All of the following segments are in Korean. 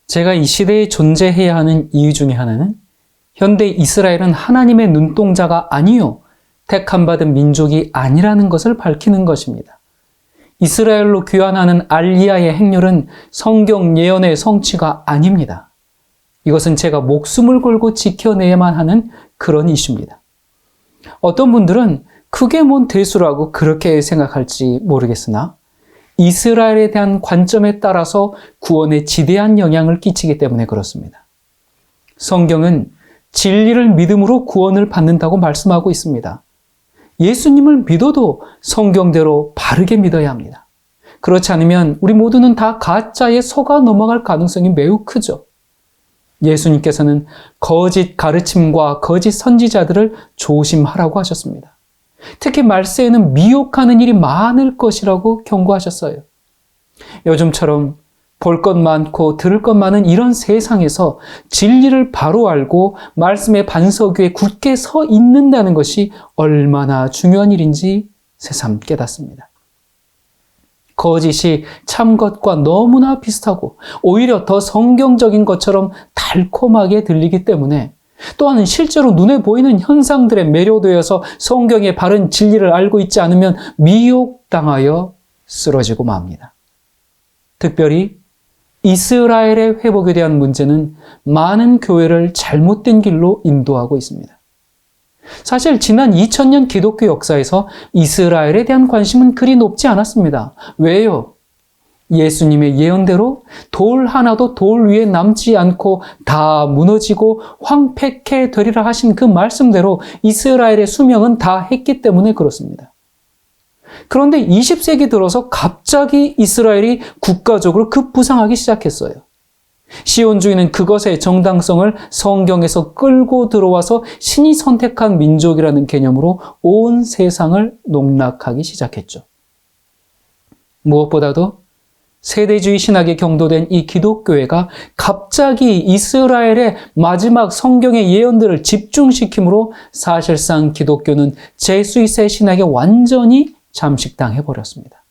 제가 이 시대에 존재해야 하는 이유 중에 하나는 현대 이스라엘은 하나님의 눈동자가 아니요 택함 받은 민족이 아니라는 것을 밝히는 것입니다. 이스라엘로 귀환하는 알리야의 행렬은 성경 예언의 성취가 아닙니다. 이것은 제가 목숨을 걸고 지켜내야만 하는 그런 이슈입니다. 어떤 분들은 그게 뭔 대수라고 그렇게 생각할지 모르겠으나 이스라엘에 대한 관점에 따라서 구원에 지대한 영향을 끼치기 때문에 그렇습니다. 성경은 진리를 믿음으로 구원을 받는다고 말씀하고 있습니다. 예수님을 믿어도 성경대로 바르게 믿어야 합니다. 그렇지 않으면 우리 모두는 다 가짜에 속아 넘어갈 가능성이 매우 크죠. 예수님께서는 거짓 가르침과 거짓 선지자들을 조심하라고 하셨습니다. 특히 말세에는 미혹하는 일이 많을 것이라고 경고하셨어요. 요즘처럼 볼 것 많고 들을 것 많은 이런 세상에서 진리를 바로 알고 말씀의 반석 위에 굳게 서 있는다는 것이 얼마나 중요한 일인지 새삼 깨닫습니다. 거짓이 참 것과 너무나 비슷하고 오히려 더 성경적인 것처럼 달콤하게 들리기 때문에 또한 실제로 눈에 보이는 현상들에 매료되어서 성경의 바른 진리를 알고 있지 않으면 미혹당하여 쓰러지고 맙니다. 특별히 이스라엘의 회복에 대한 문제는 많은 교회를 잘못된 길로 인도하고 있습니다. 사실 지난 2000년 기독교 역사에서 이스라엘에 대한 관심은 그리 높지 않았습니다. 왜요? 예수님의 예언대로 돌 하나도 돌 위에 남지 않고 다 무너지고 황폐케 되리라 하신 그 말씀대로 이스라엘의 수명은 다 했기 때문에 그렇습니다. 그런데 20세기 들어서 갑자기 이스라엘이 국가적으로 급부상하기 시작했어요. 시온주의는 그것의 정당성을 성경에서 끌고 들어와서 신이 선택한 민족이라는 개념으로 온 세상을 농락하기 시작했죠. 무엇보다도 세대주의 신학에 경도된 이 기독교회가 갑자기 이스라엘의 마지막 성경의 예언들을 집중시킴으로 사실상 기독교는 재수이세 신학에 완전히 잠식당해버렸습니다.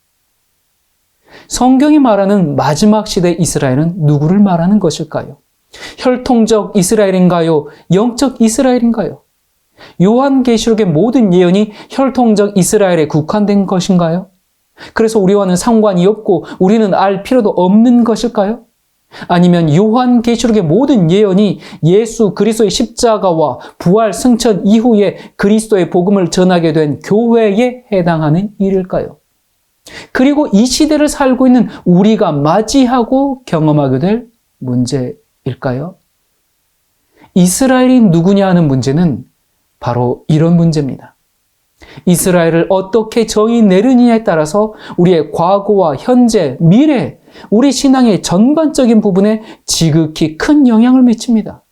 성경이 말하는 마지막 시대 이스라엘은 누구를 말하는 것일까요? 혈통적 이스라엘인가요? 영적 이스라엘인가요? 요한계시록의 모든 예언이 혈통적 이스라엘에 국한된 것인가요? 그래서 우리와는 상관이 없고 우리는 알 필요도 없는 것일까요? 아니면 요한계시록의 모든 예언이 예수 그리스도의 십자가와 부활 승천 이후에 그리스도의 복음을 전하게 된 교회에 해당하는 일일까요? 그리고 이 시대를 살고 있는 우리가 맞이하고 경험하게 될 문제일까요? 이스라엘이 누구냐 하는 문제는 바로 이런 문제입니다. 이스라엘을 어떻게 정의 내리느냐에 따라서 우리의 과거와 현재, 미래, 우리 신앙의 전반적인 부분에 지극히 큰 영향을 미칩니다.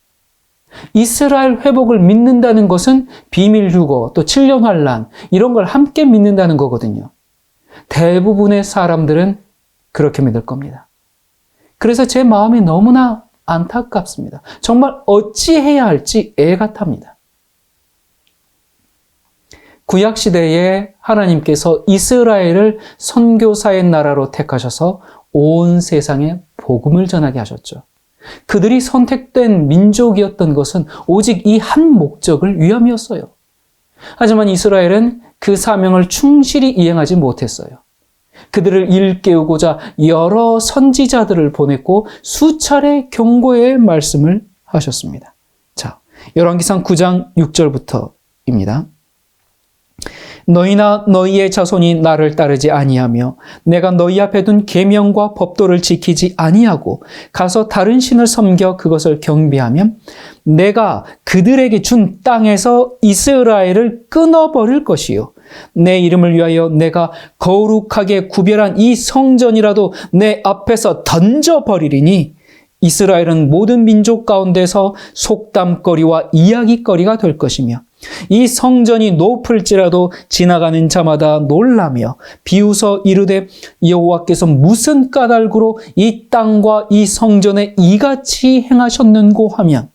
이스라엘 회복을 믿는다는 것은 비밀 휴거, 또 7년 환란 이런 걸 함께 믿는다는 거거든요. 대부분의 사람들은 그렇게 믿을 겁니다. 그래서 제 마음이 너무나 안타깝습니다. 정말 어찌해야 할지 애가 탑니다. 구약시대에 하나님께서 이스라엘을 선교사의 나라로 택하셔서 온 세상에 복음을 전하게 하셨죠. 그들이 선택된 민족이었던 것은 오직 이 한 목적을 위함이었어요. 하지만 이스라엘은 그 사명을 충실히 이행하지 못했어요. 그들을 일깨우고자 여러 선지자들을 보냈고 수차례 경고의 말씀을 하셨습니다. 자, 열왕기상 9장 6절부터입니다. 너희나 너희의 자손이 나를 따르지 아니하며 내가 너희 앞에 둔 계명과 법도를 지키지 아니하고 가서 다른 신을 섬겨 그것을 경배하면 내가 그들에게 준 땅에서 이스라엘을 끊어버릴 것이요 내 이름을 위하여 내가 거룩하게 구별한 이 성전이라도 내 앞에서 던져버리리니 이스라엘은 모든 민족 가운데서 속담거리와 이야기거리가 될 것이며 이 성전이 높을지라도 지나가는 자마다 놀라며 비웃어 이르되 여호와께서 무슨 까닭으로 이 땅과 이 성전에 이같이 행하셨는고 하면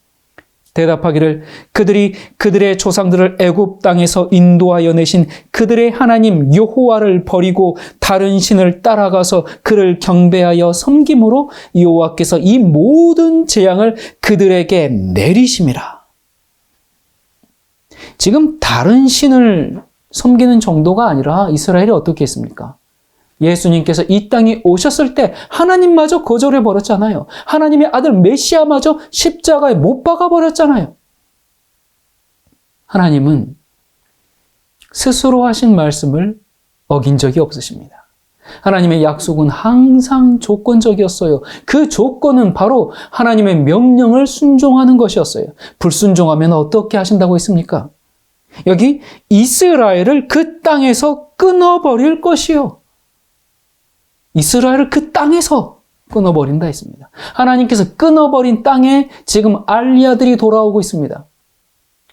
대답하기를 그들이 그들의 조상들을 애굽 땅에서 인도하여 내신 그들의 하나님 여호와를 버리고 다른 신을 따라가서 그를 경배하여 섬김으로 여호와께서 이 모든 재앙을 그들에게 내리심이라. 지금 다른 신을 섬기는 정도가 아니라 이스라엘이 어떻게 했습니까? 예수님께서 이 땅에 오셨을 때 하나님마저 거절해 버렸잖아요. 하나님의 아들 메시아마저 십자가에 못 박아 버렸잖아요. 하나님은 스스로 하신 말씀을 어긴 적이 없으십니다. 하나님의 약속은 항상 조건적이었어요. 그 조건은 바로 하나님의 명령을 순종하는 것이었어요. 불순종하면 어떻게 하신다고 했습니까? 여기 이스라엘을 그 땅에서 끊어버릴 것이요. 이스라엘을 그 땅에서 끊어버린다 했습니다. 하나님께서 끊어버린 땅에 지금 알리아들이 돌아오고 있습니다.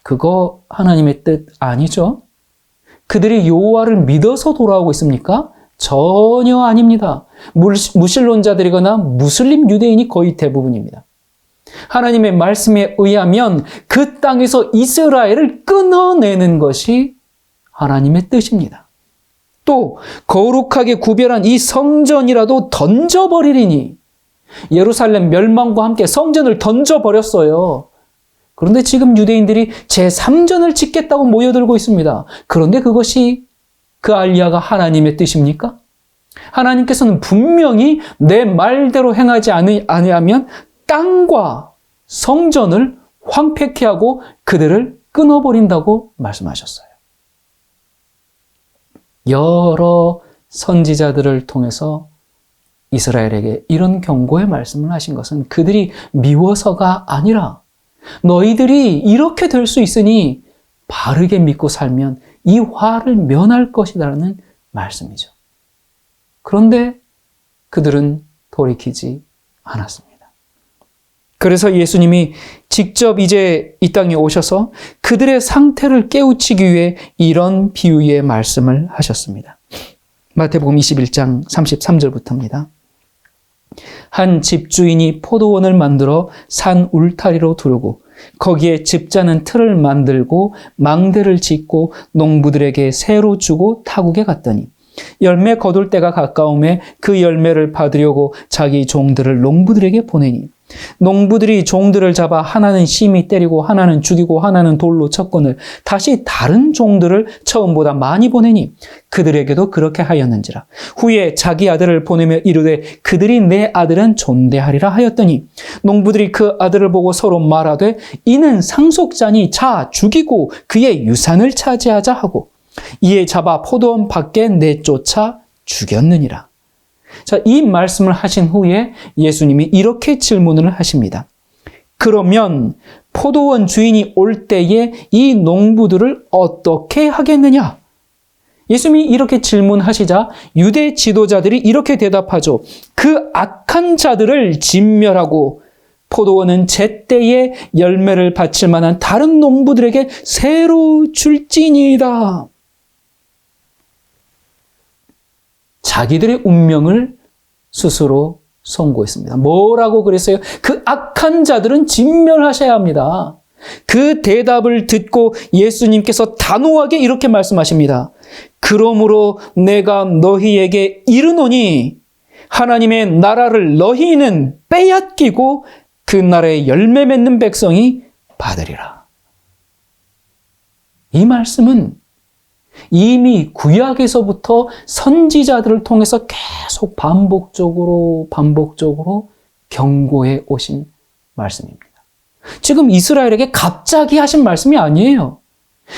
그거 하나님의 뜻 아니죠? 그들이 여호와를 믿어서 돌아오고 있습니까? 전혀 아닙니다. 무신론자들이거나 무슬림 유대인이 거의 대부분입니다. 하나님의 말씀에 의하면 그 땅에서 이스라엘을 끊어내는 것이 하나님의 뜻입니다. 또 거룩하게 구별한 이 성전이라도 던져버리리니, 예루살렘 멸망과 함께 성전을 던져버렸어요. 그런데 지금 유대인들이 제3전을 짓겠다고 모여들고 있습니다. 그런데 그것이 그 알리야가 하나님의 뜻입니까? 하나님께서는 분명히 내 말대로 행하지 아니하면 땅과 성전을 황폐케 하고 그들을 끊어버린다고 말씀하셨어요. 여러 선지자들을 통해서 이스라엘에게 이런 경고의 말씀을 하신 것은 그들이 미워서가 아니라 너희들이 이렇게 될 수 있으니 바르게 믿고 살면 이 화를 면할 것이라는 말씀이죠. 그런데 그들은 돌이키지 않았습니다. 그래서 예수님이 직접 이제 이 땅에 오셔서 그들의 상태를 깨우치기 위해 이런 비유의 말씀을 하셨습니다. 마태복음 21장 33절부터입니다. 한 집주인이 포도원을 만들어 산 울타리로 두르고 거기에 집자는 틀을 만들고 망대를 짓고 농부들에게 새로 주고 타국에 갔더니 열매 거둘 때가 가까움에 그 열매를 받으려고 자기 종들을 농부들에게 보내니 농부들이 종들을 잡아 하나는 심히 때리고 하나는 죽이고 하나는 돌로 쳤거늘 다시 다른 종들을 처음보다 많이 보내니 그들에게도 그렇게 하였는지라. 후에 자기 아들을 보내며 이르되 그들이 내 아들은 존대하리라 하였더니 농부들이 그 아들을 보고 서로 말하되 이는 상속자니 자 죽이고 그의 유산을 차지하자 하고 이에 잡아 포도원 밖에 내쫓아 죽였느니라. 자, 이 말씀을 하신 후에 예수님이 이렇게 질문을 하십니다. 그러면 포도원 주인이 올 때에 이 농부들을 어떻게 하겠느냐? 예수님이 이렇게 질문하시자 유대 지도자들이 이렇게 대답하죠. 그 악한 자들을 진멸하고 포도원은 제때에 열매를 바칠 만한 다른 농부들에게 새로 줄지니이다. 자기들의 운명을 스스로 선고했습니다. 뭐라고 그랬어요? 그 악한 자들은 진멸하셔야 합니다. 그 대답을 듣고 예수님께서 단호하게 이렇게 말씀하십니다. 그러므로 내가 너희에게 이르노니 하나님의 나라를 너희는 빼앗기고 그 나라의 열매 맺는 백성이 받으리라. 이 말씀은 이미 구약에서부터 선지자들을 통해서 계속 반복적으로 경고해 오신 말씀입니다. 지금 이스라엘에게 갑자기 하신 말씀이 아니에요.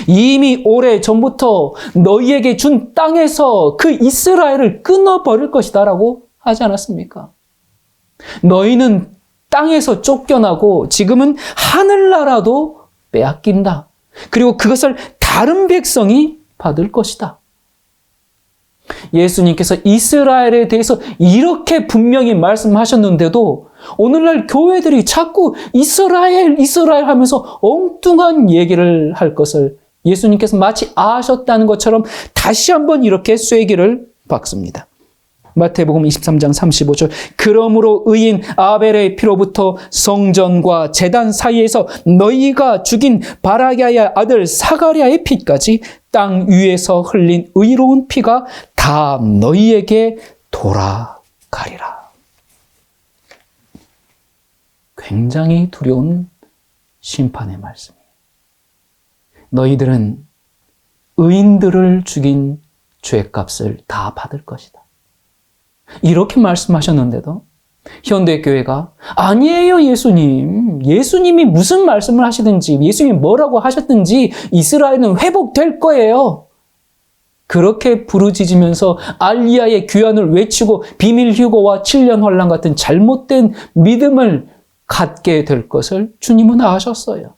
이미 오래전부터 너희에게 준 땅에서 그 이스라엘을 끊어버릴 것이다라고 하지 않았습니까? 너희는 땅에서 쫓겨나고 지금은 하늘나라도 빼앗긴다. 그리고 그것을 다른 백성이 받을 것이다. 예수님께서 이스라엘에 대해서 이렇게 분명히 말씀하셨는데도 오늘날 교회들이 자꾸 이스라엘 하면서 엉뚱한 얘기를 할 것을 예수님께서 마치 아셨다는 것처럼 다시 한번 이렇게 쐐기를 박습니다. 마태복음 23장 35절. 그러므로 의인 아벨의 피로부터 성전과 제단 사이에서 너희가 죽인 바라기아의 아들 사가랴의 피까지 땅 위에서 흘린 의로운 피가 다 너희에게 돌아가리라. 굉장히 두려운 심판의 말씀이에요. 너희들은 의인들을 죽인 죄값을 다 받을 것이다. 이렇게 말씀하셨는데도 현대교회가 아니에요 예수님. 예수님이 무슨 말씀을 하시든지 예수님이 뭐라고 하셨든지 이스라엘은 회복될 거예요. 그렇게 부르짖으면서 알리야의 귀환을 외치고 비밀 휴거와 7년 환란 같은 잘못된 믿음을 갖게 될 것을 주님은 아셨어요.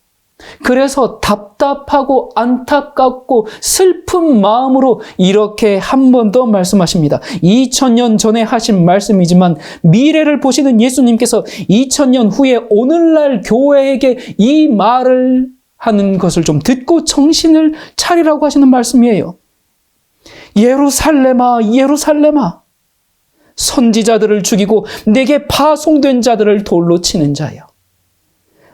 그래서 답답하고 안타깝고 슬픈 마음으로 이렇게 한 번 더 말씀하십니다. 2000년 전에 하신 말씀이지만 미래를 보시는 예수님께서 2000년 후에 오늘날 교회에게 이 말을 하는 것을 좀 듣고 정신을 차리라고 하시는 말씀이에요. 예루살렘아, 예루살렘아, 선지자들을 죽이고 내게 파송된 자들을 돌로 치는 자여.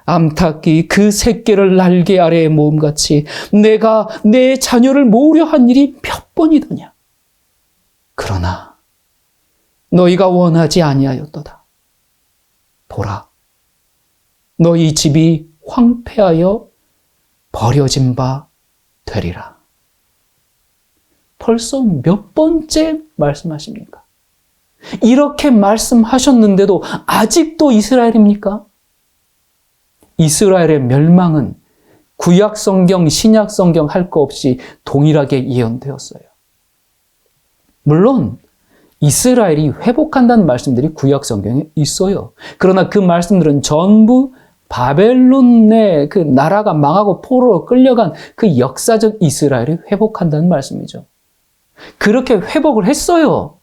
암탉이 그 새끼를 날개 아래에 모음같이 내가 내 자녀를 모으려 한 일이 몇 번이더냐. 그러나 너희가 원하지 아니하였도다. 보라, 너희 집이 황폐하여 버려진 바 되리라. 벌써 몇 번째 말씀하십니까? 이렇게 말씀하셨는데도 아직도 이스라엘입니까? 이스라엘의 멸망은 구약 성경, 신약 성경 할 거 없이 동일하게 예언되었어요. 물론 이스라엘이 회복한다는 말씀들이 구약 성경에 있어요. 그러나 그 말씀들은 전부 바벨론의 그 나라가 망하고 포로로 끌려간 그 역사적 이스라엘이 회복한다는 말씀이죠. 그렇게 회복을 했어요.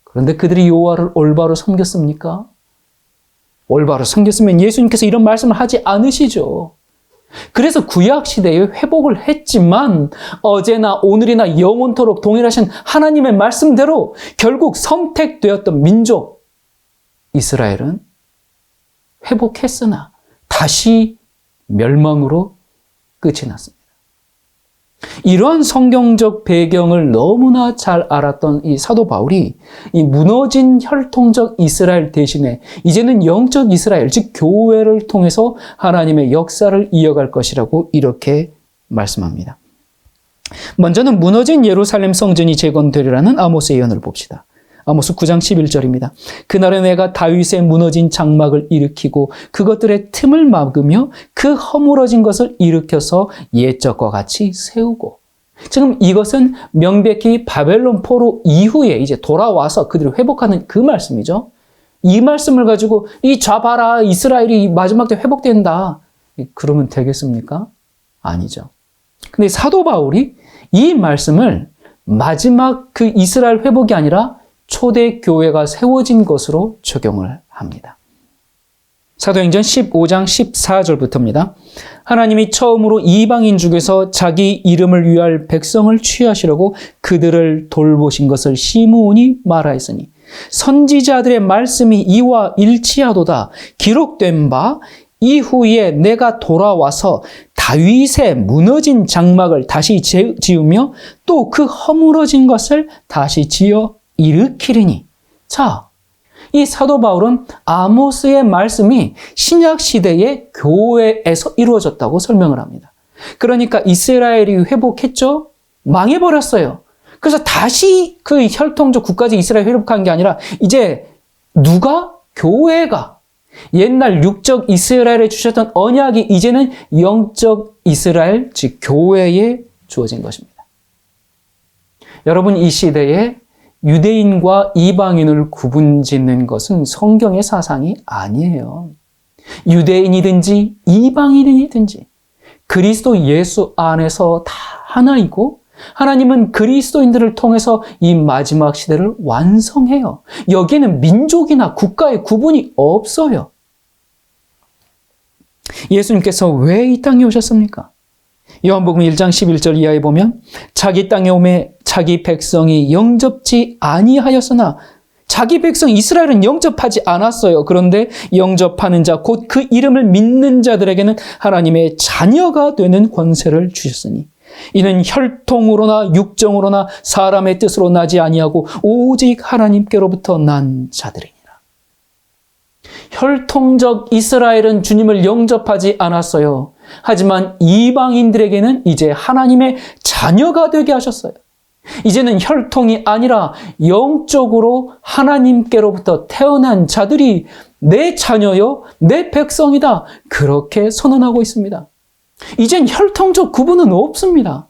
그런데 그들이 여호와를 올바로 섬겼습니까? 올바로 섬겼으면 예수님께서 이런 말씀을 하지 않으시죠. 그래서 구약시대에 회복을 했지만 어제나 오늘이나 영원토록 동일하신 하나님의 말씀대로 결국 선택되었던 민족 이스라엘은 회복했으나 다시 멸망으로 끝이 났습니다. 이러한 성경적 배경을 너무나 잘 알았던 이 사도 바울이 이 무너진 혈통적 이스라엘 대신에 이제는 영적 이스라엘, 즉 교회를 통해서 하나님의 역사를 이어갈 것이라고 이렇게 말씀합니다. 먼저는 무너진 예루살렘 성전이 재건되리라는 아모스 예언을 봅시다. 아모스 9장 11절입니다. 그날에 내가 다윗의 무너진 장막을 일으키고 그것들의 틈을 막으며 그 허물어진 것을 일으켜서 옛적과 같이 세우고. 지금 이것은 명백히 바벨론 포로 이후에 이제 돌아와서 그들을 회복하는 그 말씀이죠. 이 말씀을 가지고 이 좌봐라 이스라엘이 마지막 때 회복된다. 그러면 되겠습니까? 아니죠. 근데 사도 바울이 이 말씀을 마지막 그 이스라엘 회복이 아니라 초대 교회가 세워진 것으로 적용을 합니다. 사도행전 15장 14절부터입니다. 하나님이 처음으로 이방인 중에서 자기 이름을 위할 백성을 취하시려고 그들을 돌보신 것을 시므온이 말하였으니 선지자들의 말씀이 이와 일치하도다. 기록된 바 이후에 내가 돌아와서 다윗의 무너진 장막을 다시 지으며 또 그 허물어진 것을 다시 지어 일으키리니. 자, 이 사도 바울은 아모스의 말씀이 신약 시대의 교회에서 이루어졌다고 설명을 합니다. 그러니까 이스라엘이 회복했죠? 망해버렸어요. 그래서 다시 그 혈통적 국가적 이스라엘 회복한 게 아니라 이제 누가? 교회가 옛날 육적 이스라엘에 주셨던 언약이 이제는 영적 이스라엘, 즉 교회에 주어진 것입니다. 여러분, 이 시대에 유대인과 이방인을 구분짓는 것은 성경의 사상이 아니에요. 유대인이든지 이방인이든지 그리스도 예수 안에서 다 하나이고 하나님은 그리스도인들을 통해서 이 마지막 시대를 완성해요. 여기에는 민족이나 국가의 구분이 없어요. 예수님께서 왜 이 땅에 오셨습니까? 요한복음 1장 11절 이하에 보면 자기 땅에 자기 백성이 영접지 아니하였으나 자기 백성 이스라엘은 영접하지 않았어요. 그런데 영접하는 자, 곧 그 이름을 믿는 자들에게는 하나님의 자녀가 되는 권세를 주셨으니 이는 혈통으로나 육정으로나 사람의 뜻으로 나지 아니하고 오직 하나님께로부터 난 자들이니라. 혈통적 이스라엘은 주님을 영접하지 않았어요. 하지만 이방인들에게는 이제 하나님의 자녀가 되게 하셨어요. 이제는 혈통이 아니라 영적으로 하나님께로부터 태어난 자들이 내 자녀요, 내 백성이다. 그렇게 선언하고 있습니다. 이젠 혈통적 구분은 없습니다.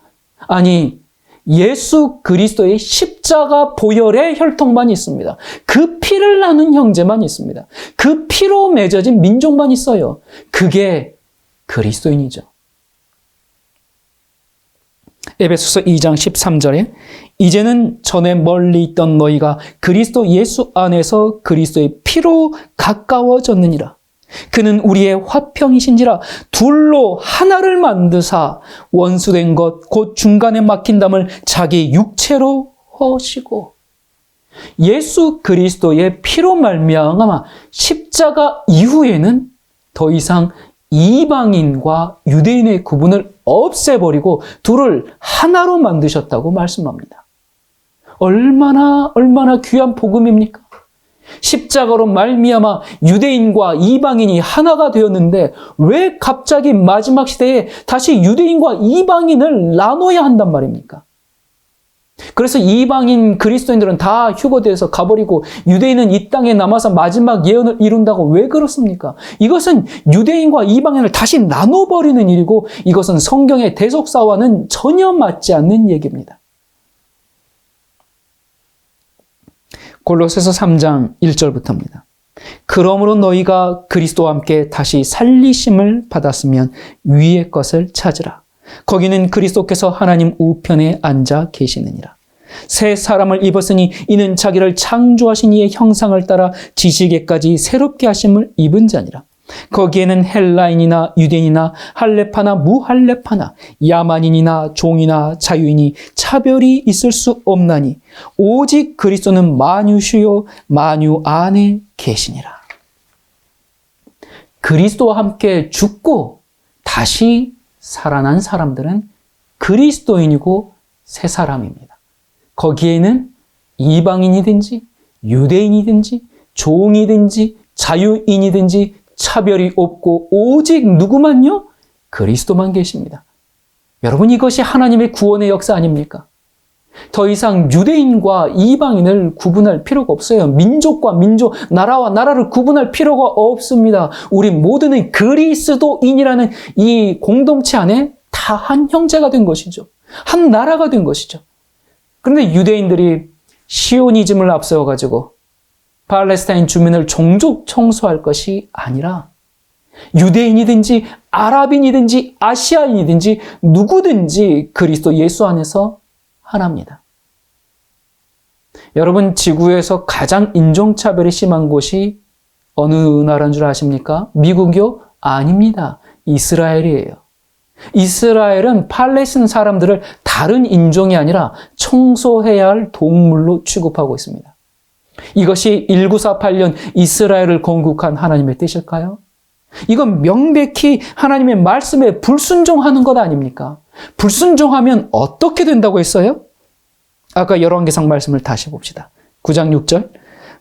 아니, 예수 그리스도의 십자가 보혈의 혈통만 있습니다. 그 피를 나눈 형제만 있습니다. 그 피로 맺어진 민족만 있어요. 그게 그리스도인이죠. 에베소서 2장 13절에 이제는 전에 멀리 있던 너희가 그리스도 예수 안에서 그리스도의 피로 가까워졌느니라. 그는 우리의 화평이신지라 둘로 하나를 만드사 원수된 것 곧 중간에 막힌 담을 자기 육체로 허시고. 예수 그리스도의 피로 말미암아 십자가 이후에는 더 이상 이방인과 유대인의 구분을 없애버리고 둘을 하나로 만드셨다고 말씀합니다. 얼마나 귀한 복음입니까? 십자가로 말미암아 유대인과 이방인이 하나가 되었는데 왜 갑자기 마지막 시대에 다시 유대인과 이방인을 나눠야 한단 말입니까? 그래서 이방인 그리스도인들은 다 휴거돼서 가버리고 유대인은 이 땅에 남아서 마지막 예언을 이룬다고 왜 그렇습니까? 이것은 유대인과 이방인을 다시 나눠버리는 일이고 이것은 성경의 대속사와는 전혀 맞지 않는 얘기입니다. 골로새서 3장 1절부터입니다. 그러므로 너희가 그리스도와 함께 다시 살리심을 받았으면 위의 것을 찾으라. 거기는 그리스도께서 하나님 우편에 앉아 계시느니라. 새 사람을 입었으니 이는 자기를 창조하신 이의 형상을 따라 지식에까지 새롭게 하심을 입은 자니라. 거기에는 헬라인이나 유대인이나 할레파나 무할레파나 야만인이나 종이나 자유인이 차별이 있을 수 없나니 오직 그리스도는 만유시요 만유 안에 계시니라. 그리스도와 함께 죽고 다시 살아난 사람들은 그리스도인이고 새 사람입니다. 거기에는 이방인이든지 유대인이든지 종이든지 자유인이든지 차별이 없고 오직 누구만요? 그리스도만 계십니다. 여러분, 이것이 하나님의 구원의 역사 아닙니까? 더 이상 유대인과 이방인을 구분할 필요가 없어요. 민족과 민족, 나라와 나라를 구분할 필요가 없습니다. 우리 모두는 그리스도인이라는 이 공동체 안에 다 한 형제가 된 것이죠. 한 나라가 된 것이죠. 그런데 유대인들이 시오니즘을 앞세워가지고 팔레스타인 주민을 종족 청소할 것이 아니라 유대인이든지 아랍인이든지 아시아인이든지 누구든지 그리스도 예수 안에서 하나입니다. 여러분, 지구에서 가장 인종차별이 심한 곳이 어느 나라인 줄 아십니까? 미국이요? 아닙니다. 이스라엘이에요. 이스라엘은 팔레스타인 사람들을 다른 인종이 아니라 청소해야 할 동물로 취급하고 있습니다. 이것이 1948년 이스라엘을 건국한 하나님의 뜻일까요? 이건 명백히 하나님의 말씀에 불순종하는 것 아닙니까? 불순종하면 어떻게 된다고 했어요? 아까 열왕기상 말씀을 다시 봅시다. 9장 6절.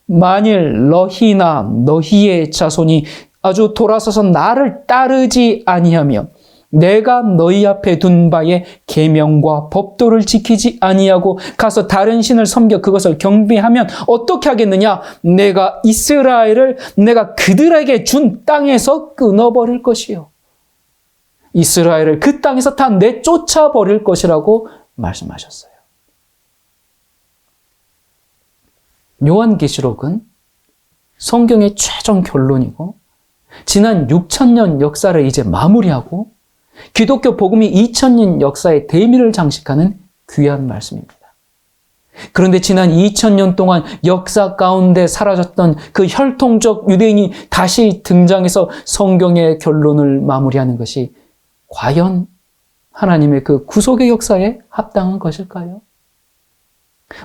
만일 너희나 너희의 자손이 아주 돌아서서 나를 따르지 아니하며 내가 너희 앞에 둔 바의 계명과 법도를 지키지 아니하고 가서 다른 신을 섬겨 그것을 경배하면 어떻게 하겠느냐? 내가 이스라엘을 내가 그들에게 준 땅에서 끊어버릴 것이요. 이스라엘을 그 땅에서 다 내쫓아버릴 것이라고 말씀하셨어요. 요한계시록은 성경의 최종 결론이고 지난 6,000년 역사를 이제 마무리하고 기독교 복음이 2000년 역사의 대미를 장식하는 귀한 말씀입니다. 그런데 지난 2000년 동안 역사 가운데 사라졌던 그 혈통적 유대인이 다시 등장해서 성경의 결론을 마무리하는 것이 과연 하나님의 그 구속의 역사에 합당한 것일까요?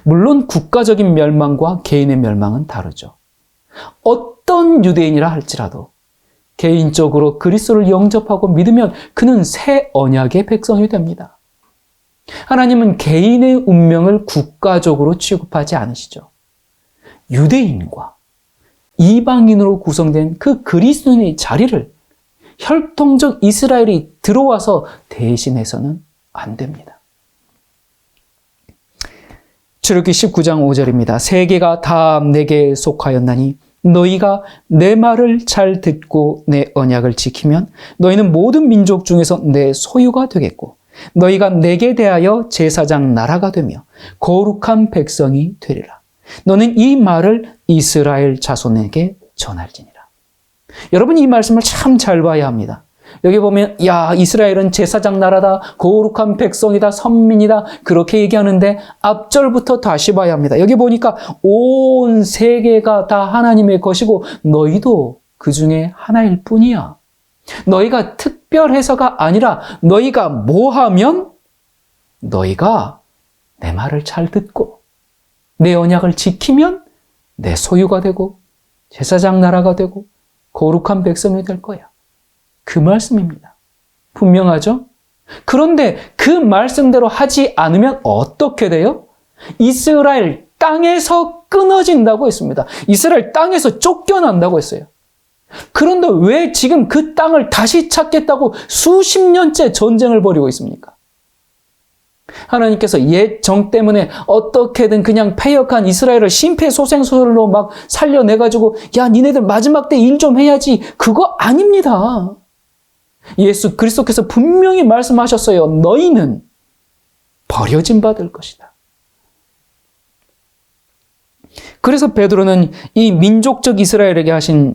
물론 국가적인 멸망과 개인의 멸망은 다르죠. 어떤 유대인이라 할지라도 개인적으로 그리스도를 영접하고 믿으면 그는 새 언약의 백성이 됩니다. 하나님은 개인의 운명을 국가적으로 취급하지 않으시죠. 유대인과 이방인으로 구성된 그 그리스도인의 자리를 혈통적 이스라엘이 들어와서 대신해서는 안 됩니다. 출애굽기 19장 5절입니다. 세계가 다 내게 속하였나니 너희가 내 말을 잘 듣고 내 언약을 지키면 너희는 모든 민족 중에서 내 소유가 되겠고 너희가 내게 대하여 제사장 나라가 되며 거룩한 백성이 되리라. 너는 이 말을 이스라엘 자손에게 전할지니라. 여러분, 이 말씀을 참 잘 봐야 합니다. 여기 보면 이스라엘은 제사장 나라다, 거룩한 백성이다, 선민이다 그렇게 얘기하는데 앞절부터 다시 봐야 합니다. 여기 보니까 온 세계가 다 하나님의 것이고 너희도 그 중에 하나일 뿐이야. 너희가 특별해서가 아니라 너희가 뭐 하면 너희가 내 말을 잘 듣고 내 언약을 지키면 내 소유가 되고 제사장 나라가 되고 거룩한 백성이 될 거야. 그 말씀입니다. 분명하죠? 그런데 그 말씀대로 하지 않으면 어떻게 돼요? 이스라엘 땅에서 끊어진다고 했습니다. 이스라엘 땅에서 쫓겨난다고 했어요. 그런데 왜 지금 그 땅을 다시 찾겠다고 수십 년째 전쟁을 벌이고 있습니까? 하나님께서 옛 정 때문에 어떻게든 그냥 패역한 이스라엘을 심폐소생술로 막 살려내가지고 니네들 마지막 때 일 좀 해야지. 그거 아닙니다. 예수 그리스도께서 분명히 말씀하셨어요. 너희는 버려진 바 될 것이다. 그래서 베드로는 이 민족적 이스라엘에게 하신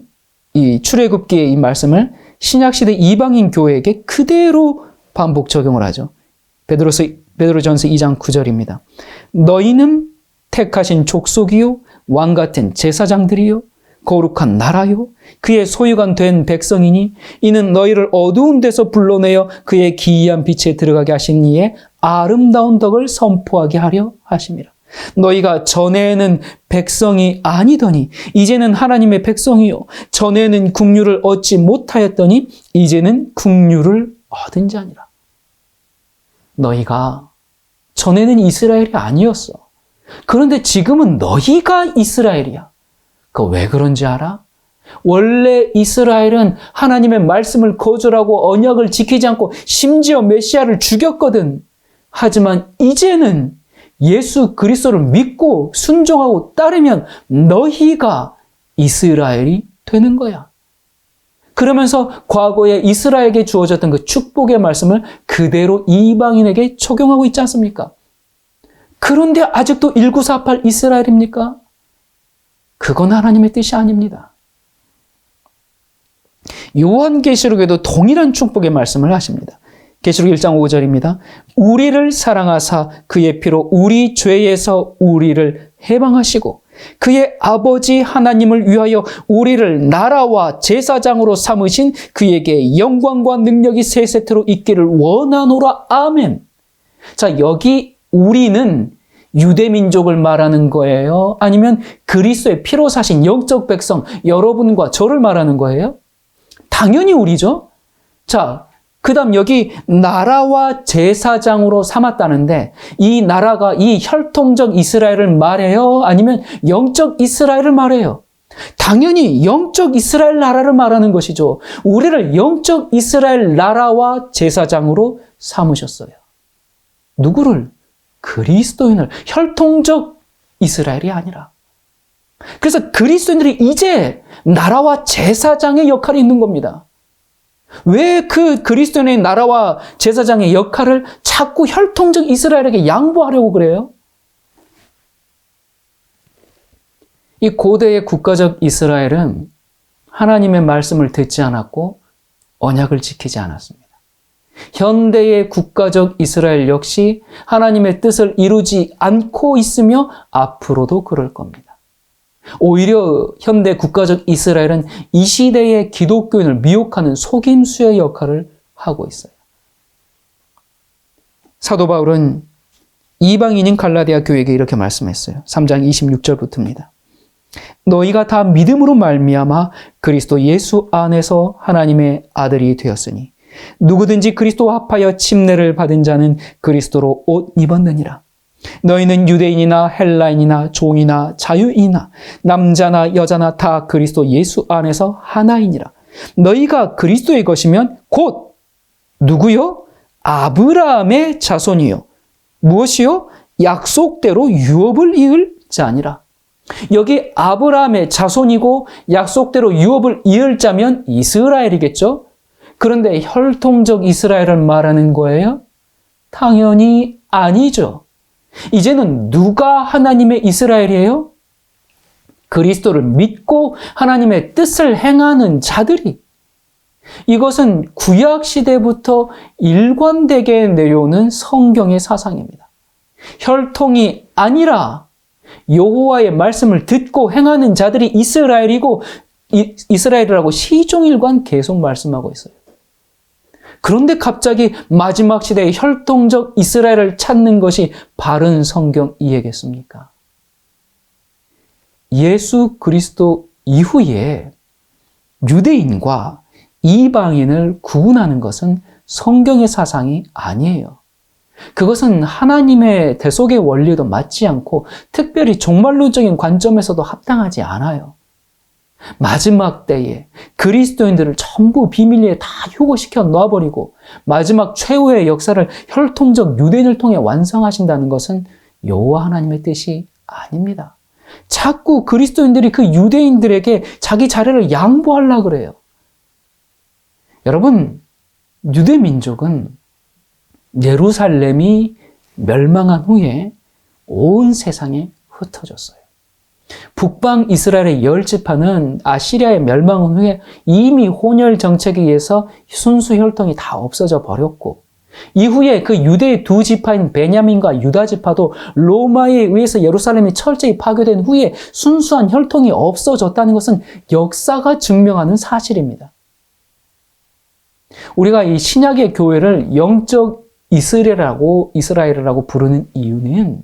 이 출애굽기의 이 말씀을 신약시대 이방인 교회에게 그대로 반복 적용을 하죠. 베드로전서 2장 9절입니다. 너희는 택하신 족속이요 왕 같은 제사장들이요 거룩한 나라요 그의 소유가 된 백성이니 이는 너희를 어두운 데서 불러내어 그의 기이한 빛에 들어가게 하신 이의 아름다운 덕을 선포하게 하려 하심이라. 너희가 전에는 백성이 아니더니 이제는 하나님의 백성이요 전에는 국류를 얻지 못하였더니 이제는 국류를 얻은 자니라. 너희가 전에는 이스라엘이 아니었어. 그런데 지금은 너희가 이스라엘이야. 그거 왜 그런지 알아? 원래 이스라엘은 하나님의 말씀을 거절하고 언약을 지키지 않고 심지어 메시아를 죽였거든. 하지만 이제는 예수 그리스도를 믿고 순종하고 따르면 너희가 이스라엘이 되는 거야. 그러면서 과거에 이스라엘에게 주어졌던 그 축복의 말씀을 그대로 이방인에게 적용하고 있지 않습니까? 그런데 아직도 1948 이스라엘입니까? 그건 하나님의 뜻이 아닙니다. 요한계시록에도 동일한 축복의 말씀을 하십니다. 계시록 1장 5절입니다. 우리를 사랑하사 그의 피로 우리 죄에서 우리를 해방하시고 그의 아버지 하나님을 위하여 우리를 나라와 제사장으로 삼으신 그에게 영광과 능력이 세세토록 있기를 원하노라. 아멘. 자, 여기 우리는 유대민족을 말하는 거예요? 아니면 그리스도의 피로 사신 영적 백성 여러분과 저를 말하는 거예요? 당연히 우리죠. 자, 그 다음 여기 나라와 제사장으로 삼았다는데 이 나라가 이 혈통적 이스라엘을 말해요? 아니면 영적 이스라엘을 말해요? 당연히 영적 이스라엘 나라를 말하는 것이죠. 우리를 영적 이스라엘 나라와 제사장으로 삼으셨어요. 누구를? 그리스도인을. 혈통적 이스라엘이 아니라. 그래서 그리스도인들이 이제 나라와 제사장의 역할이 있는 겁니다. 왜 그 그리스도인의 나라와 제사장의 역할을 자꾸 혈통적 이스라엘에게 양보하려고 그래요? 이 고대의 국가적 이스라엘은 하나님의 말씀을 듣지 않았고 언약을 지키지 않았습니다. 현대의 국가적 이스라엘 역시 하나님의 뜻을 이루지 않고 있으며 앞으로도 그럴 겁니다. 오히려 현대 국가적 이스라엘은 이 시대의 기독교인을 미혹하는 속임수의 역할을 하고 있어요. 사도 바울은 이방인인 갈라디아 교회에게 이렇게 말씀했어요. 3장 26절부터입니다. 너희가 다 믿음으로 말미암아 그리스도 예수 안에서 하나님의 아들이 되었으니 누구든지 그리스도와 합하여 침례를 받은 자는 그리스도로 옷 입었느니라. 너희는 유대인이나 헬라인이나 종이나 자유인이나 남자나 여자나 다 그리스도 예수 안에서 하나이니라. 너희가 그리스도의 것이면 곧 누구요? 아브라함의 자손이요. 무엇이요? 약속대로 유업을 이을 자니라. 여기 아브라함의 자손이고 약속대로 유업을 이을 자면 이스라엘이겠죠? 그런데 혈통적 이스라엘을 말하는 거예요? 당연히 아니죠. 이제는 누가 하나님의 이스라엘이에요? 그리스도를 믿고 하나님의 뜻을 행하는 자들이. 이것은 구약 시대부터 일관되게 내려오는 성경의 사상입니다. 혈통이 아니라 여호와의 말씀을 듣고 행하는 자들이 이스라엘이고 이스라엘이라고 시종일관 계속 말씀하고 있어요. 그런데 갑자기 마지막 시대의 혈통적 이스라엘을 찾는 것이 바른 성경 이해겠습니까? 예수 그리스도 이후에 유대인과 이방인을 구분하는 것은 성경의 사상이 아니에요. 그것은 하나님의 대속의 원리도 맞지 않고 특별히 종말론적인 관점에서도 합당하지 않아요. 마지막 때에 그리스도인들을 전부 비밀리에 다 휴거시켜 놔버리고 마지막 최후의 역사를 혈통적 유대인을 통해 완성하신다는 것은 여호와 하나님의 뜻이 아닙니다. 자꾸 그리스도인들이 그 유대인들에게 자기 자리를 양보하려고 그래요. 여러분, 유대 민족은 예루살렘이 멸망한 후에 온 세상에 흩어졌어요. 북방 이스라엘의 10지파는 아시리아의 멸망 후에 이미 혼혈 정책에 의해서 순수 혈통이 다 없어져 버렸고 이후에 그 유대의 2지파인 베냐민과 유다 지파도 로마에 의해서 예루살렘이 철저히 파괴된 후에 순수한 혈통이 없어졌다는 것은 역사가 증명하는 사실입니다. 우리가 이 신약의 교회를 영적 이스라엘이라고 부르는 이유는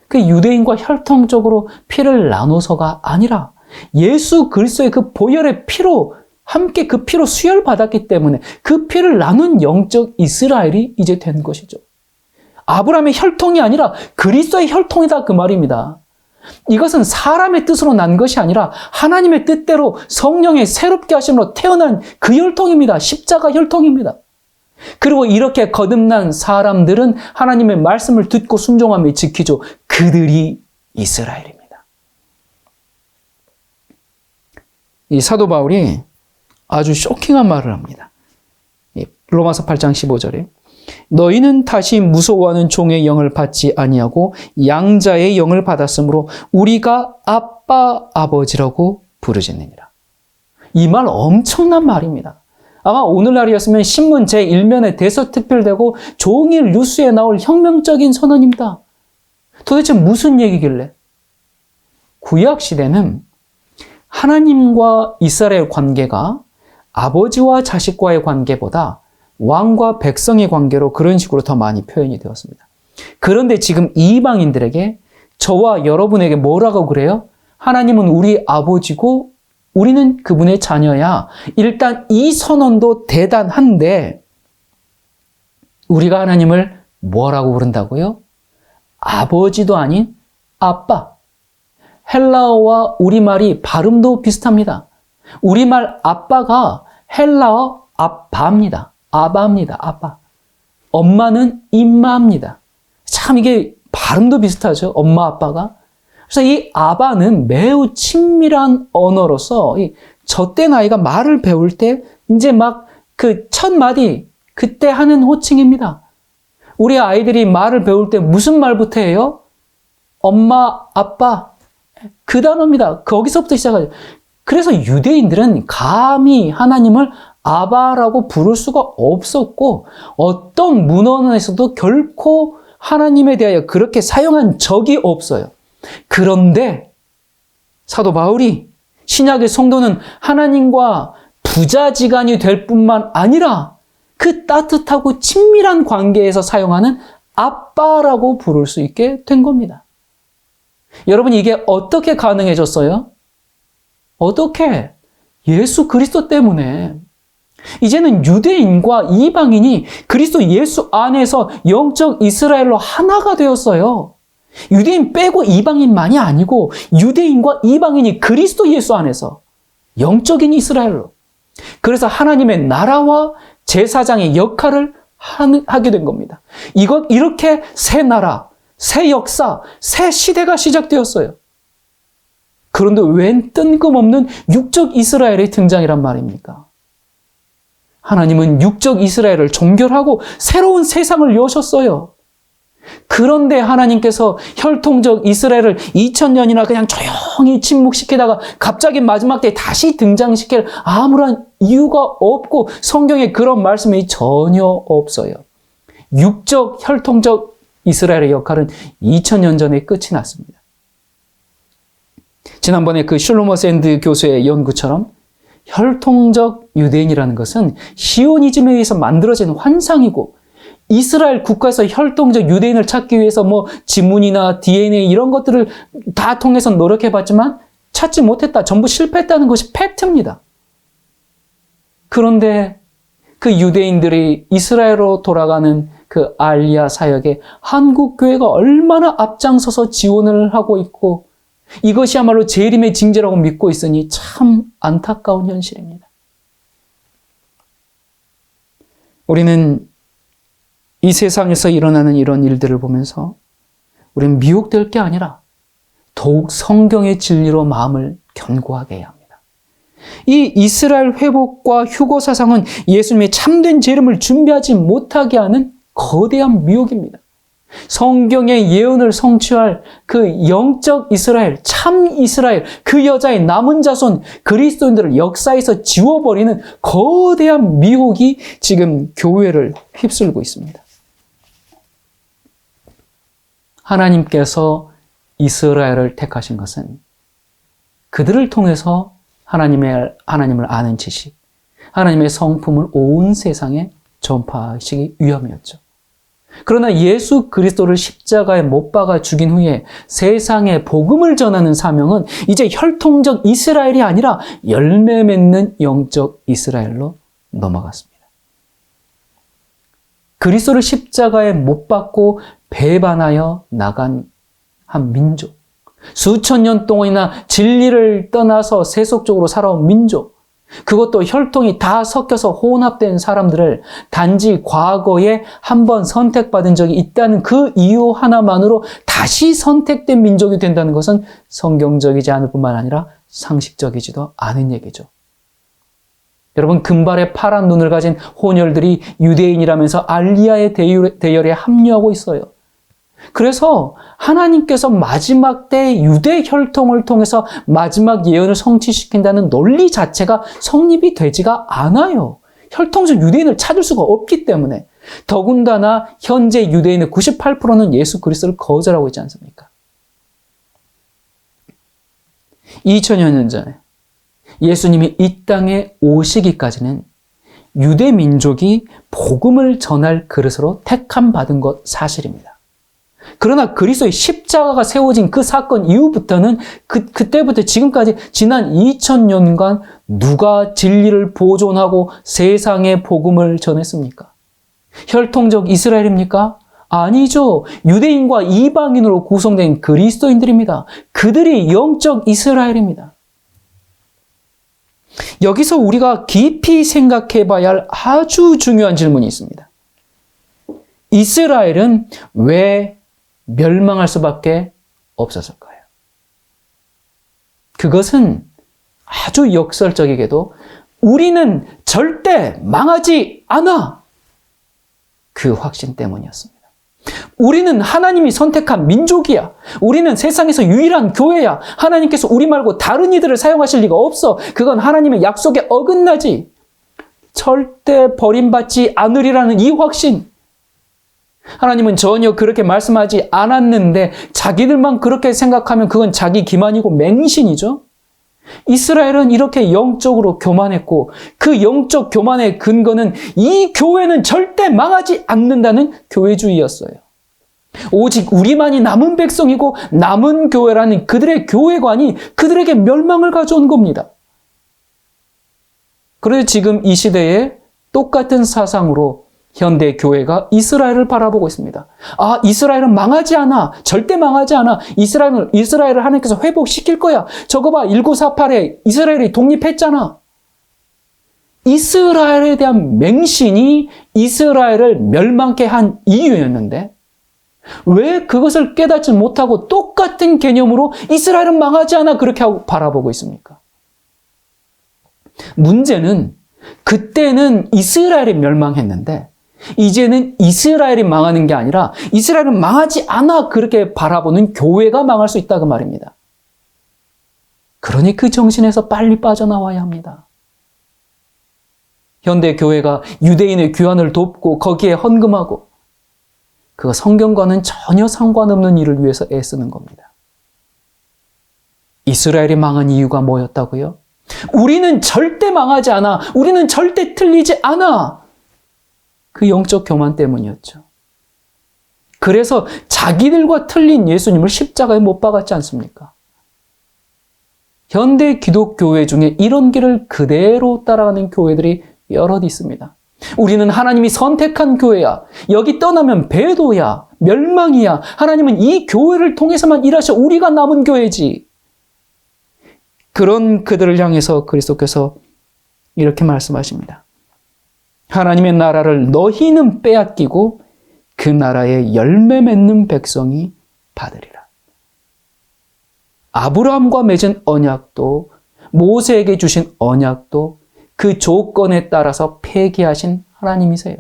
그 유대인과 혈통적으로 피를 나눠서가 아니라 예수 그리스도의 그 보혈의 피로 함께 그 피로 수혈받았기 때문에 그 피를 나눈 영적 이스라엘이 이제 된 것이죠. 아브라함의 혈통이 아니라 그리스도의 혈통이다 그 말입니다. 이것은 사람의 뜻으로 난 것이 아니라 하나님의 뜻대로 성령의 새롭게 하심으로 태어난 그 혈통입니다. 십자가 혈통입니다. 그리고 이렇게 거듭난 사람들은 하나님의 말씀을 듣고 순종하며 지키죠. 그들이 이스라엘입니다. 이 사도 바울이 아주 쇼킹한 말을 합니다. 로마서 8장 15절에 너희는 다시 무서워하는 종의 영을 받지 아니하고 양자의 영을 받았으므로 우리가 아빠 아버지라고 부르짖느니라. 이 말 엄청난 말입니다. 아마 오늘날이었으면 신문 제1면에 대서특필되고 종일 뉴스에 나올 혁명적인 선언입니다. 도대체 무슨 얘기길래? 구약 시대는 하나님과 이스라엘 관계가 아버지와 자식과의 관계보다 왕과 백성의 관계로 그런 식으로 더 많이 표현이 되었습니다. 그런데 지금 이방인들에게 저와 여러분에게 뭐라고 그래요? 하나님은 우리 아버지고 우리는 그분의 자녀야. 일단 이 선언도 대단한데 우리가 하나님을 뭐라고 부른다고요? 아버지도 아닌 아빠. 헬라어와 우리말이 발음도 비슷합니다. 우리말 아빠가 헬라어 아바입니다. 아바입니다. 아빠. 엄마는 임마입니다. 참 이게 발음도 비슷하죠. 엄마 아빠가. 그래서 이 아바는 매우 친밀한 언어로서 저때 나이가 말을 배울 때 이제 막 그 첫 마디 그때 하는 호칭입니다. 우리 아이들이 말을 배울 때 무슨 말부터 해요? 엄마, 아빠. 그 단어입니다. 거기서부터 시작하죠. 그래서 유대인들은 감히 하나님을 아바라고 부를 수가 없었고 어떤 문헌에서도 결코 하나님에 대하여 그렇게 사용한 적이 없어요. 그런데 사도 바울이 신약의 성도는 하나님과 부자지간이 될 뿐만 아니라 그 따뜻하고 친밀한 관계에서 사용하는 아빠라고 부를 수 있게 된 겁니다. 여러분, 이게 어떻게 가능해졌어요? 어떻게? 예수 그리스도 때문에. 이제는 유대인과 이방인이 그리스도 예수 안에서 영적 이스라엘로 하나가 되었어요. 유대인 빼고 이방인만이 아니고 유대인과 이방인이 그리스도 예수 안에서 영적인 이스라엘로. 그래서 하나님의 나라와 제사장의 역할을 하게 된 겁니다. 이렇게 새 나라, 새 역사, 새 시대가 시작되었어요. 그런데 웬 뜬금없는 육적 이스라엘의 등장이란 말입니까? 하나님은 육적 이스라엘을 종결하고 새로운 세상을 여셨어요. 그런데 하나님께서 혈통적 이스라엘을 2000년이나 그냥 조용히 침묵시키다가 갑자기 마지막 때에 다시 등장시킬 아무런 이유가 없고 성경에 그런 말씀이 전혀 없어요. 육적, 혈통적 이스라엘의 역할은 2000년 전에 끝이 났습니다. 지난번에 그 슐로머 샌드 교수의 연구처럼 혈통적 유대인이라는 것은 시오니즘에 의해서 만들어진 환상이고 이스라엘 국가에서 혈통적 유대인을 찾기 위해서 지문이나 DNA 이런 것들을 다 통해서 노력해봤지만 찾지 못했다. 전부 실패했다는 것이 팩트입니다. 그런데 그 유대인들이 이스라엘로 돌아가는 그 알리야 사역에 한국 교회가 얼마나 앞장서서 지원을 하고 있고 이것이야말로 재림의 징조라고 믿고 있으니 참 안타까운 현실입니다. 우리는 이 세상에서 일어나는 이런 일들을 보면서 우리는 미혹될 게 아니라 더욱 성경의 진리로 마음을 견고하게 해야 합니다. 이 이스라엘 회복과 휴거 사상은 예수님의 참된 재림을 준비하지 못하게 하는 거대한 미혹입니다. 성경의 예언을 성취할 그 영적 이스라엘, 참 이스라엘, 그 여자의 남은 자손 그리스도인들을 역사에서 지워버리는 거대한 미혹이 지금 교회를 휩쓸고 있습니다. 하나님께서 이스라엘을 택하신 것은 그들을 통해서 하나님을 아는 지식, 하나님의 성품을 온 세상에 전파하시기 위함이었죠. 그러나 예수 그리스도를 십자가에 못 박아 죽인 후에 세상에 복음을 전하는 사명은 이제 혈통적 이스라엘이 아니라 열매 맺는 영적 이스라엘로 넘어갔습니다. 그리스도를 십자가에 못 박고 배반하여 나간 한 민족, 수천 년 동안이나 진리를 떠나서 세속적으로 살아온 민족, 그것도 혈통이 다 섞여서 혼합된 사람들을 단지 과거에 한번 선택받은 적이 있다는 그 이유 하나만으로 다시 선택된 민족이 된다는 것은 성경적이지 않을 뿐만 아니라 상식적이지도 않은 얘기죠. 여러분, 금발의 파란 눈을 가진 혼혈들이 유대인이라면서 알리야의 대열에 합류하고 있어요. 그래서 하나님께서 마지막 때 유대 혈통을 통해서 마지막 예언을 성취시킨다는 논리 자체가 성립이 되지가 않아요. 혈통적 유대인을 찾을 수가 없기 때문에. 더군다나 현재 유대인의 98%는 예수 그리스도를 거절하고 있지 않습니까? 2000여 년 전에 예수님이 이 땅에 오시기까지는 유대 민족이 복음을 전할 그릇으로 택함 받은 것 사실입니다. 그러나 그리스도의 십자가가 세워진 그 사건 이후부터는 그때부터 지금까지 지난 2000년간 누가 진리를 보존하고 세상에 복음을 전했습니까? 혈통적 이스라엘입니까? 아니죠. 유대인과 이방인으로 구성된 그리스도인들입니다. 그들이 영적 이스라엘입니다. 여기서 우리가 깊이 생각해 봐야 할 아주 중요한 질문이 있습니다. 이스라엘은 왜 멸망할 수밖에 없었을까요? 그것은 아주 역설적이게도 우리는 절대 망하지 않아! 그 확신 때문이었습니다. 우리는 하나님이 선택한 민족이야. 우리는 세상에서 유일한 교회야. 하나님께서 우리 말고 다른 이들을 사용하실 리가 없어. 그건 하나님의 약속에 어긋나지. 절대 버림받지 않으리라는 이 확신. 하나님은 전혀 그렇게 말씀하지 않았는데 자기들만 그렇게 생각하면 그건 자기 기만이고 맹신이죠. 이스라엘은 이렇게 영적으로 교만했고 그 영적 교만의 근거는 이 교회는 절대 망하지 않는다는 교회주의였어요. 오직 우리만이 남은 백성이고 남은 교회라는 그들의 교회관이 그들에게 멸망을 가져온 겁니다. 그래서 지금 이 시대에 똑같은 사상으로 현대 교회가 이스라엘을 바라보고 있습니다. 아, 이스라엘은 망하지 않아. 절대 망하지 않아. 이스라엘을 하나님께서 회복시킬 거야. 저거 봐. 1948에 이스라엘이 독립했잖아. 이스라엘에 대한 맹신이 이스라엘을 멸망케 한 이유였는데 왜 그것을 깨닫지 못하고 똑같은 개념으로 이스라엘은 망하지 않아 그렇게 하고 바라보고 있습니까? 문제는 그때는 이스라엘이 멸망했는데 이제는 이스라엘이 망하는 게 아니라 이스라엘은 망하지 않아 그렇게 바라보는 교회가 망할 수 있다 그 말입니다. 그러니 그 정신에서 빨리 빠져나와야 합니다. 현대 교회가 유대인의 귀환을 돕고 거기에 헌금하고 그거 성경과는 전혀 상관없는 일을 위해서 애쓰는 겁니다. 이스라엘이 망한 이유가 뭐였다고요? 우리는 절대 망하지 않아. 우리는 절대 틀리지 않아. 그 영적 교만 때문이었죠. 그래서 자기들과 틀린 예수님을 십자가에 못 박았지 않습니까? 현대 기독교회 중에 이런 길을 그대로 따라가는 교회들이 여럿 있습니다. 우리는 하나님이 선택한 교회야. 여기 떠나면 배도야. 멸망이야. 하나님은 이 교회를 통해서만 일하셔. 우리가 남은 교회지. 그런 그들을 향해서 그리스도께서 이렇게 말씀하십니다. 하나님의 나라를 너희는 빼앗기고 그 나라의 열매 맺는 백성이 받으리라. 아브라함과 맺은 언약도 모세에게 주신 언약도 그 조건에 따라서 폐기하신 하나님이세요.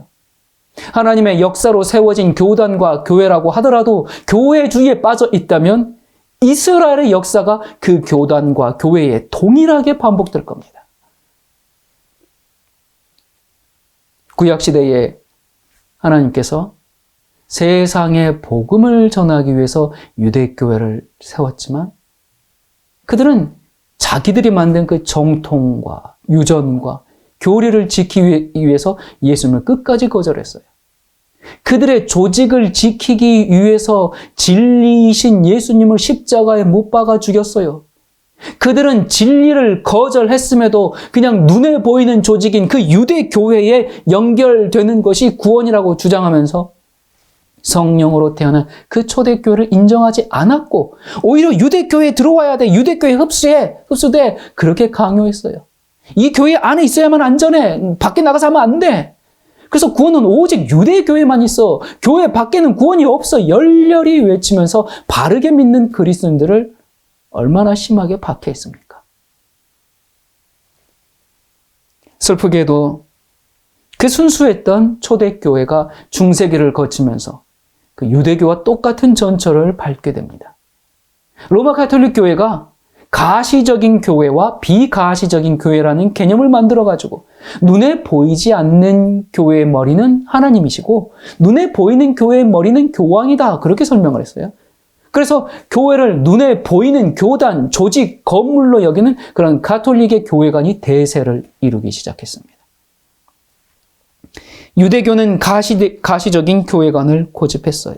하나님의 역사로 세워진 교단과 교회라고 하더라도 교회주의에 빠져 있다면 이스라엘의 역사가 그 교단과 교회에 동일하게 반복될 겁니다. 구약시대에 하나님께서 세상에 복음을 전하기 위해서 유대교회를 세웠지만 그들은 자기들이 만든 그 정통과 유전과 교리를 지키기 위해서 예수님을 끝까지 거절했어요. 그들의 조직을 지키기 위해서 진리이신 예수님을 십자가에 못 박아 죽였어요. 그들은 진리를 거절했음에도 그냥 눈에 보이는 조직인 그 유대 교회에 연결되는 것이 구원이라고 주장하면서 성령으로 태어난 그 초대교회를 인정하지 않았고 오히려 유대교회에 들어와야 돼. 유대교회에 흡수돼. 그렇게 강요했어요. 이 교회 안에 있어야만 안전해. 밖에 나가서 하면 안 돼. 그래서 구원은 오직 유대교회만 있어. 교회 밖에는 구원이 없어. 열렬히 외치면서 바르게 믿는 그리스도인들을 얼마나 심하게 박해했습니까? 슬프게도 그 순수했던 초대교회가 중세기를 거치면서 그 유대교와 똑같은 전철을 밟게 됩니다. 로마 가톨릭 교회가 가시적인 교회와 비가시적인 교회라는 개념을 만들어가지고 눈에 보이지 않는 교회의 머리는 하나님이시고 눈에 보이는 교회의 머리는 교황이다. 그렇게 설명을 했어요. 그래서 교회를 눈에 보이는 교단, 조직, 건물로 여기는 그런 가톨릭의 교회관이 대세를 이루기 시작했습니다. 유대교는 가시적인 교회관을 고집했어요.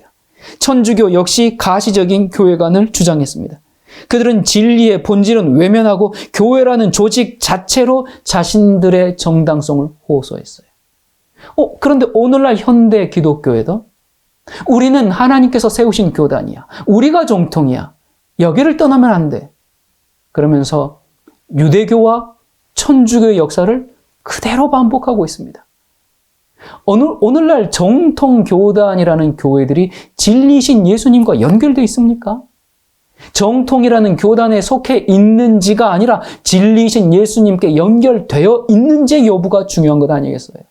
천주교 역시 가시적인 교회관을 주장했습니다. 그들은 진리의 본질은 외면하고 교회라는 조직 자체로 자신들의 정당성을 호소했어요. 그런데 오늘날 현대 기독교에도 우리는 하나님께서 세우신 교단이야. 우리가 정통이야. 여기를 떠나면 안 돼. 그러면서 유대교와 천주교의 역사를 그대로 반복하고 있습니다. 오늘날 정통 교단이라는 교회들이 진리신 예수님과 연결되어 있습니까? 정통이라는 교단에 속해 있는지가 아니라 진리신 예수님께 연결되어 있는지 여부가 중요한 것 아니겠어요?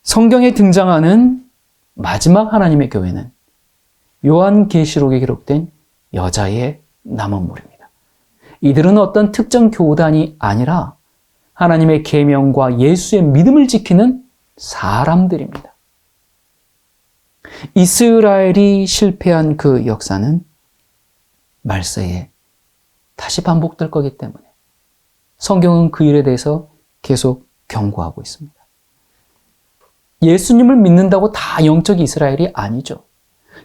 성경에 등장하는 마지막 하나님의 교회는 요한계시록에 기록된 여자의 남은물입니다. 이들은 어떤 특정 교단이 아니라 하나님의 계명과 예수의 믿음을 지키는 사람들입니다. 이스라엘이 실패한 그 역사는 말세에 다시 반복될 거기 때문에 성경은 그 일에 대해서 계속 경고하고 있습니다. 예수님을 믿는다고 다 영적 이스라엘이 아니죠.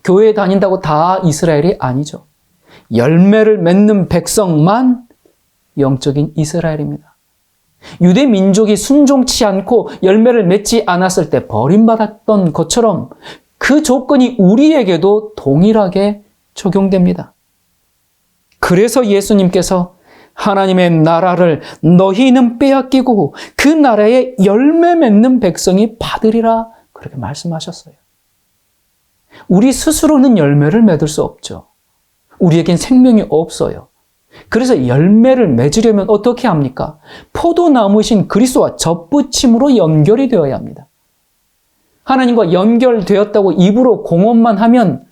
교회에 다닌다고 다 이스라엘이 아니죠. 열매를 맺는 백성만 영적인 이스라엘입니다. 유대 민족이 순종치 않고 열매를 맺지 않았을 때 버림받았던 것처럼 그 조건이 우리에게도 동일하게 적용됩니다. 그래서 예수님께서 하나님의 나라를 너희는 빼앗기고 그 나라에 열매 맺는 백성이 받으리라 그렇게 말씀하셨어요. 우리 스스로는 열매를 맺을 수 없죠. 우리에겐 생명이 없어요. 그래서 열매를 맺으려면 어떻게 합니까? 포도나무이신 그리스도와 접붙임으로 연결이 되어야 합니다. 하나님과 연결되었다고 입으로 공언만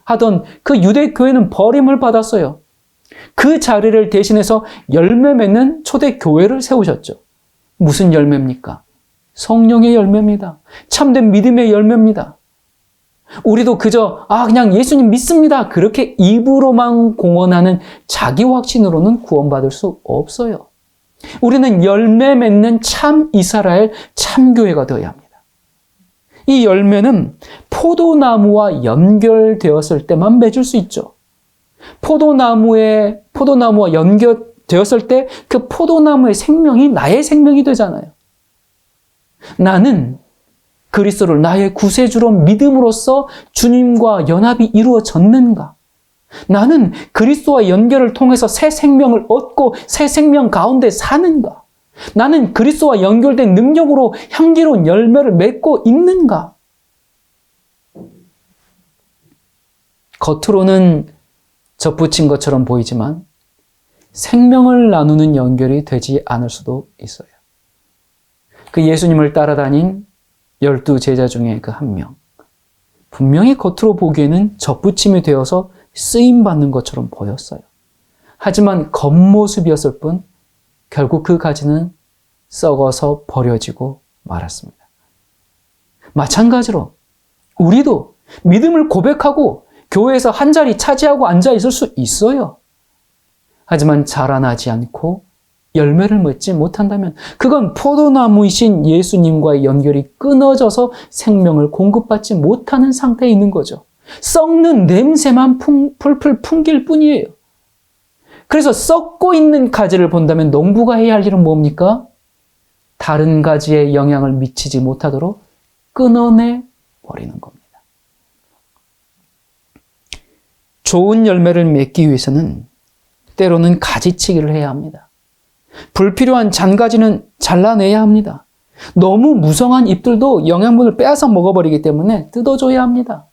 하던 그 유대교회는 버림을 받았어요. 그 자리를 대신해서 열매 맺는 초대교회를 세우셨죠. 무슨 열매입니까? 성령의 열매입니다. 참된 믿음의 열매입니다. 우리도 그저 그냥 예수님 믿습니다. 그렇게 입으로만 공언하는 자기 확신으로는 구원받을 수 없어요. 우리는 열매 맺는 참 이스라엘 참교회가 되어야 합니다. 이 열매는 포도나무와 연결되었을 때만 맺을 수 있죠. 포도나무와 연결되었을 때 그 포도나무의 생명이 나의 생명이 되잖아요. 나는 그리스도를 나의 구세주로 믿음으로써 주님과 연합이 이루어졌는가? 나는 그리스도와 연결을 통해서 새 생명을 얻고 새 생명 가운데 사는가? 나는 그리스도와 연결된 능력으로 향기로운 열매를 맺고 있는가? 겉으로는 접붙인 것처럼 보이지만 생명을 나누는 연결이 되지 않을 수도 있어요. 그 예수님을 따라다닌 12 제자 중에 그 한 명. 분명히 겉으로 보기에는 접붙임이 되어서 쓰임받는 것처럼 보였어요. 하지만 겉모습이었을 뿐 결국 그 가지는 썩어서 버려지고 말았습니다. 마찬가지로 우리도 믿음을 고백하고 교회에서 한 자리 차지하고 앉아 있을 수 있어요. 하지만 자라나지 않고 열매를 맺지 못한다면 그건 포도나무이신 예수님과의 연결이 끊어져서 생명을 공급받지 못하는 상태에 있는 거죠. 썩는 냄새만 풀풀 풍길 뿐이에요. 그래서 썩고 있는 가지를 본다면 농부가 해야 할 일은 뭡니까? 다른 가지에 영향을 미치지 못하도록 끊어내 버리는 겁니다. 좋은 열매를 맺기 위해서는 때로는 가지치기를 해야 합니다. 불필요한 잔가지는 잘라내야 합니다. 너무 무성한 잎들도 영양분을 빼앗아 먹어버리기 때문에 뜯어줘야 합니다.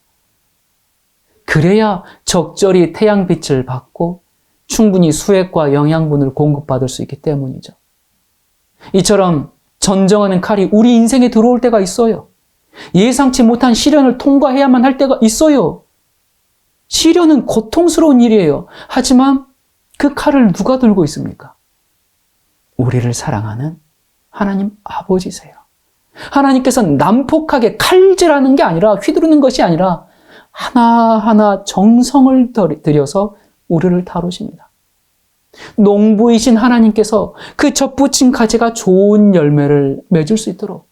그래야 적절히 태양빛을 받고 충분히 수액과 영양분을 공급받을 수 있기 때문이죠. 이처럼 전정하는 칼이 우리 인생에 들어올 때가 있어요. 예상치 못한 시련을 통과해야만 할 때가 있어요. 시련은 고통스러운 일이에요. 하지만 그 칼을 누가 들고 있습니까? 우리를 사랑하는 하나님 아버지세요. 하나님께서는 난폭하게 칼질하는 게 아니라 휘두르는 것이 아니라 하나하나 정성을 들여서 우리를 다루십니다. 농부이신 하나님께서 그 접붙인 가지가 좋은 열매를 맺을 수 있도록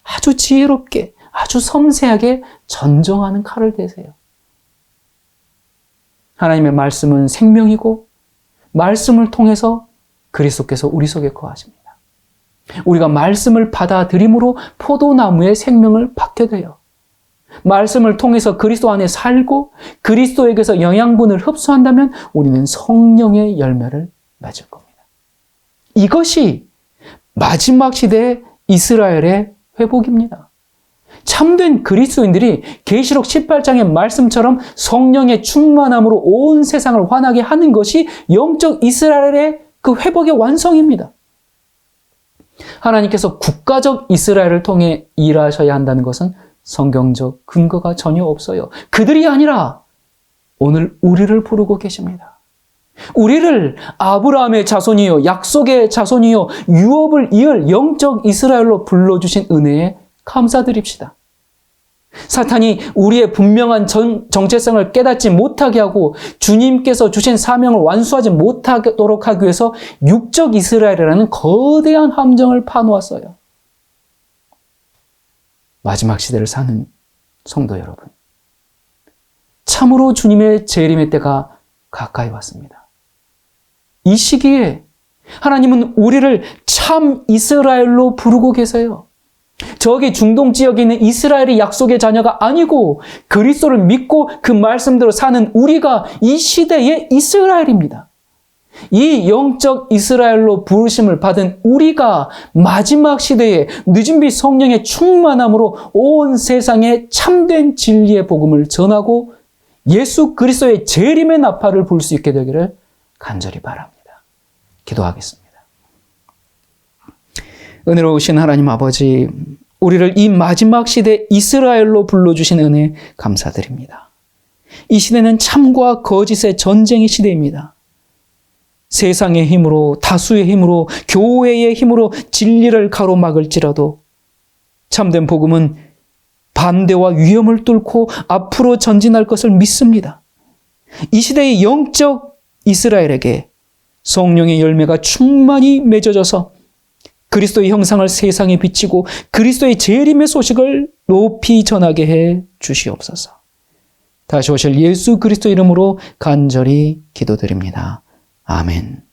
아주 지혜롭게 아주 섬세하게 전정하는 칼을 대세요. 하나님의 말씀은 생명이고 말씀을 통해서 그리스도께서 우리 속에 거하십니다. 우리가 말씀을 받아들임으로 포도나무의 생명을 받게 돼요. 말씀을 통해서 그리스도 안에 살고 그리스도에게서 영양분을 흡수한다면 우리는 성령의 열매를 맺을 겁니다. 이것이 마지막 시대의 이스라엘의 회복입니다. 참된 그리스도인들이 계시록 18장의 말씀처럼 성령의 충만함으로 온 세상을 환하게 하는 것이 영적 이스라엘의 그 회복의 완성입니다. 하나님께서 국가적 이스라엘을 통해 일하셔야 한다는 것은 성경적 근거가 전혀 없어요. 그들이 아니라 오늘 우리를 부르고 계십니다. 우리를 아브라함의 자손이요, 약속의 자손이요, 유업을 이을 영적 이스라엘로 불러주신 은혜에 감사드립시다. 사탄이 우리의 분명한 정체성을 깨닫지 못하게 하고 주님께서 주신 사명을 완수하지 못하도록 하기 위해서 육적 이스라엘이라는 거대한 함정을 파놓았어요. 마지막 시대를 사는 성도 여러분, 참으로 주님의 재림의 때가 가까이 왔습니다. 이 시기에 하나님은 우리를 참 이스라엘로 부르고 계세요. 저기 중동 지역에 있는 이스라엘의 약속의 자녀가 아니고 그리스도를 믿고 그 말씀대로 사는 우리가 이 시대의 이스라엘입니다. 이 영적 이스라엘로 부르심을 받은 우리가 마지막 시대에 늦은 빛 성령의 충만함으로 온 세상에 참된 진리의 복음을 전하고 예수 그리스도의 재림의 나팔을 불 수 있게 되기를 간절히 바랍니다. 기도하겠습니다. 은혜로우신 하나님 아버지, 우리를 이 마지막 시대 이스라엘로 불러주신 은혜 감사드립니다. 이 시대는 참과 거짓의 전쟁의 시대입니다. 세상의 힘으로, 다수의 힘으로, 교회의 힘으로 진리를 가로막을지라도 참된 복음은 반대와 위험을 뚫고 앞으로 전진할 것을 믿습니다. 이 시대의 영적 이스라엘에게 성령의 열매가 충만히 맺어져서 그리스도의 형상을 세상에 비치고 그리스도의 재림의 소식을 높이 전하게 해 주시옵소서. 다시 오실 예수 그리스도 이름으로 간절히 기도드립니다. 아멘.